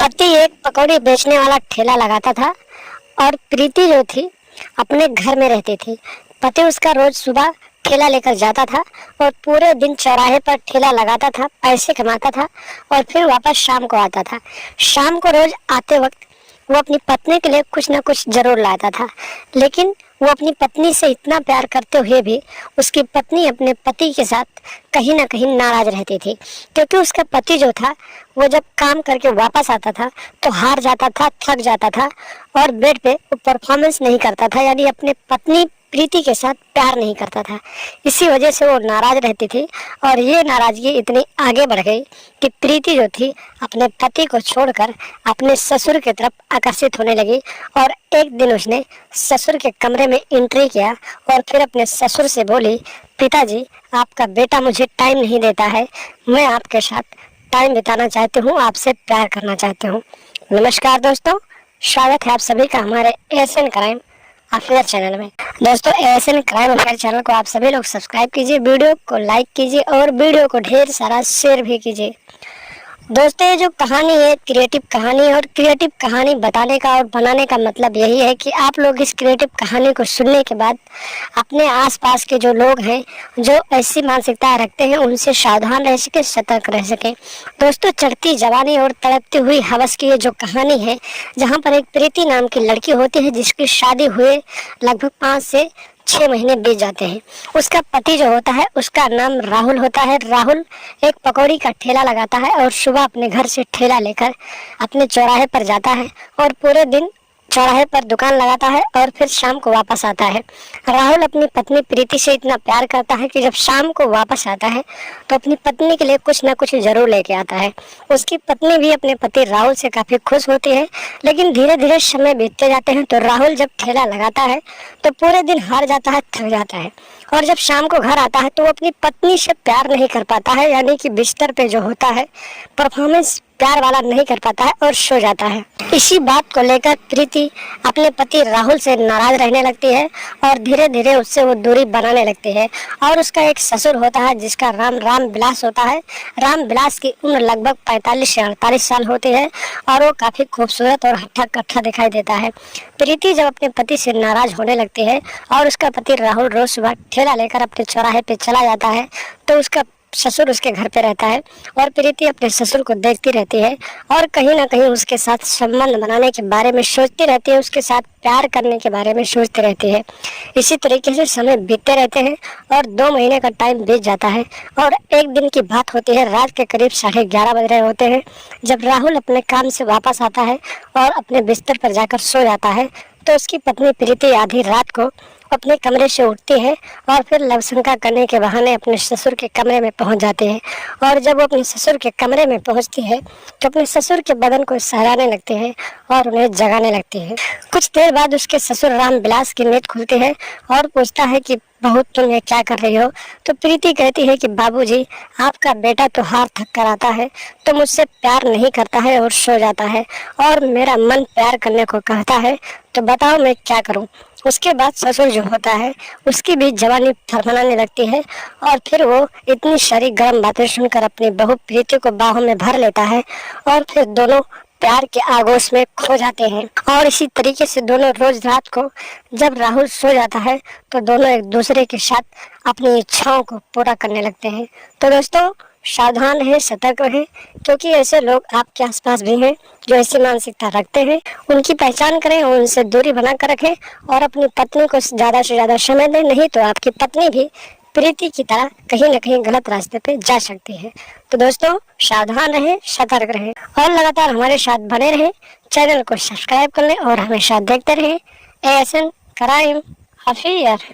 पति एक पकौड़ी बेचने वाला ठेला लगाता था और प्रीति जो थी अपने घर में रहती थी। पति उसका रोज सुबह ठेला लेकर जाता था और पूरे दिन चौराहे पर ठेला लगाता था, पैसे कमाता था और फिर वापस शाम को आता था। शाम को रोज आते वक्त वो अपनी पत्नी के लिए कुछ ना कुछ जरूर लाता था, लेकिन वो अपनी पत्नी से इतना प्यार करते हुए भी उसकी पत्नी अपने पति के साथ कहीं ना कहीं नाराज रहती थी, क्योंकि उसका पति जो था वो जब काम करके वापस आता था तो हार जाता था, थक जाता था और बेड पे वो परफॉर्मेंस नहीं करता था, यानी अपने पत्नी प्रीति के साथ प्यार नहीं करता था। इसी वजह से वो नाराज रहती थी और ये नाराजगी इतनी आगे बढ़ गई कि प्रीति जो थी अपने पति को छोड़कर अपने ससुर की तरफ आकर्षित होने लगी। और एक दिन उसने ससुर के कमरे में एंट्री किया और फिर अपने ससुर से बोली, पिताजी आपका बेटा मुझे टाइम नहीं देता है, मैं आपके साथ टाइम बिताना चाहती हूँ, आपसे प्यार करना चाहती हूँ। नमस्कार दोस्तों, स्वागत है आप सभी का हमारे एएसएन क्राइम अफेयर चैनल में। दोस्तों, एएसएन क्राइम अफेयर चैनल को आप सभी लोग सब्सक्राइब कीजिए, वीडियो को लाइक कीजिए और वीडियो को ढेर सारा शेयर भी कीजिए। दोस्तों, ये जो कहानी है क्रिएटिव कहानी है और क्रिएटिव कहानी बताने का और बनाने का मतलब यही है कि आप लोग इस क्रिएटिव कहानी को सुनने के बाद अपने आसपास के जो लोग हैं जो ऐसी मानसिकता रखते हैं उनसे सावधान रह सके, सतर्क रह सके। दोस्तों, चढ़ती जवानी और तड़पती हुई हवस की ये जो कहानी है, जहाँ पर एक प्रीति नाम की लड़की होती है जिसकी शादी हुए लगभग 5 से 6 महीने बीत जाते हैं। उसका पति जो होता है उसका नाम राहुल होता है। राहुल एक पकौड़ी का ठेला लगाता है और सुबह अपने घर से ठेला लेकर अपने चौराहे पर जाता है और पूरे दिन चौराहे पर दुकान लगाता है और फिर शाम को वापस आता है। राहुल अपनी पत्नी प्रीति से इतना प्यार करता है कि जब शाम को वापस आता है तो अपनी पत्नी के लिए कुछ ना कुछ जरूर लेके आता है। उसकी पत्नी भी अपने पति राहुल से काफी खुश होती है, लेकिन धीरे धीरे समय बीतते जाते हैं तो राहुल जब ठेला लगाता है तो पूरे दिन हार जाता है, थक जाता है और जब शाम को घर आता है तो वो अपनी पत्नी से प्यार नहीं कर पाता है, यानी कि बिस्तर पे जो होता है परफॉर्मेंस प्यार वाला नहीं कर पाता है और सो जाता है। इसी बात को लेकर प्रीति अपने पति राहुल से नाराज रहने लगती है और धीरे धीरे उससे वो दूरी बनाने लगती है। और उसका एक ससुर होता है जिसका नाम राम विलास होता है। राम विलास की उम्र लगभग 45 से 48 साल होती है और वो काफी खूबसूरत और हट्टा कट्ठा दिखाई देता है। प्रीति जब अपने पति से नाराज होने लगती है और उसका पति राहुल रोज सुबह ठेला लेकर अपने चौराहे पे चला जाता है तो उसका ससुर उसके घर पे रहता है और प्रीति अपने ससुर को देखती रहती है और कहीं ना कहीं उसके साथ संबंध बनाने के बारे में सोचती रहती है, उसके साथ प्यार करने के बारे में सोचती रहती है। इसी तरीके से समय बीतते रहते हैं और 2 महीने का टाइम बीत जाता है और एक दिन की बात होती है, रात के करीब 11:30 बज रहे होते हैं जब राहुल अपने काम से वापस आता है और अपने बिस्तर पर जाकर सो जाता है तो उसकी पत्नी प्रीति आधी रात को अपने कमरे से उठती है और फिर लवशंका करने के बहाने अपने ससुर के कमरे में पहुंच जाती है। और जब वो अपने ससुर के कमरे में पहुंचती है तो अपने ससुर के बदन को सहलाने लगती है और उन्हें जगाने लगती है। कुछ देर बाद उसके ससुर राम विलास की नींद खुलती है और पूछता है कि बहू तुम ये क्या कर रही हो। तो प्रीति कहती है कि बाबूजी, आपका बेटा तो हार थक कर आता है तो मुझसे प्यार नहीं करता है और सो जाता है और मेरा मन प्यार करने को कहता है, तो बताओ मैं क्या करूं। उसके बाद ससुर जो होता है उसकी भी जवानी फरफराने लगती है और फिर वो इतनी सारी गर्म बातें सुनकर अपनी बहू प्रीति को बाहों में भर लेता है और फिर दोनों प्यार के आगोश में खो जाते हैं। और इसी तरीके से दोनों रोज रात को जब राहुल सो जाता है तो दोनों एक दूसरे के साथ अपनी इच्छाओं को पूरा करने लगते हैं। तो दोस्तों, सावधान रहें, सतर्क रहें, क्योंकि ऐसे लोग आपके आसपास भी हैं जो ऐसी मानसिकता रखते हैं। उनकी पहचान करें और उनसे दूरी बना कर रखें और अपनी पत्नी को ज़्यादा से ज़्यादा समय दें, नहीं तो आपकी पत्नी भी प्रीति की तरह कहीं न कहीं गलत रास्ते पे जा सकती है। तो दोस्तों, सावधान रहें, सतर्क रहें और लगातार हमारे साथ बने रहें। चैनल को सब्सक्राइब कर लें और हमेशा देखते रहें एएसएन क्राइम अफेयर।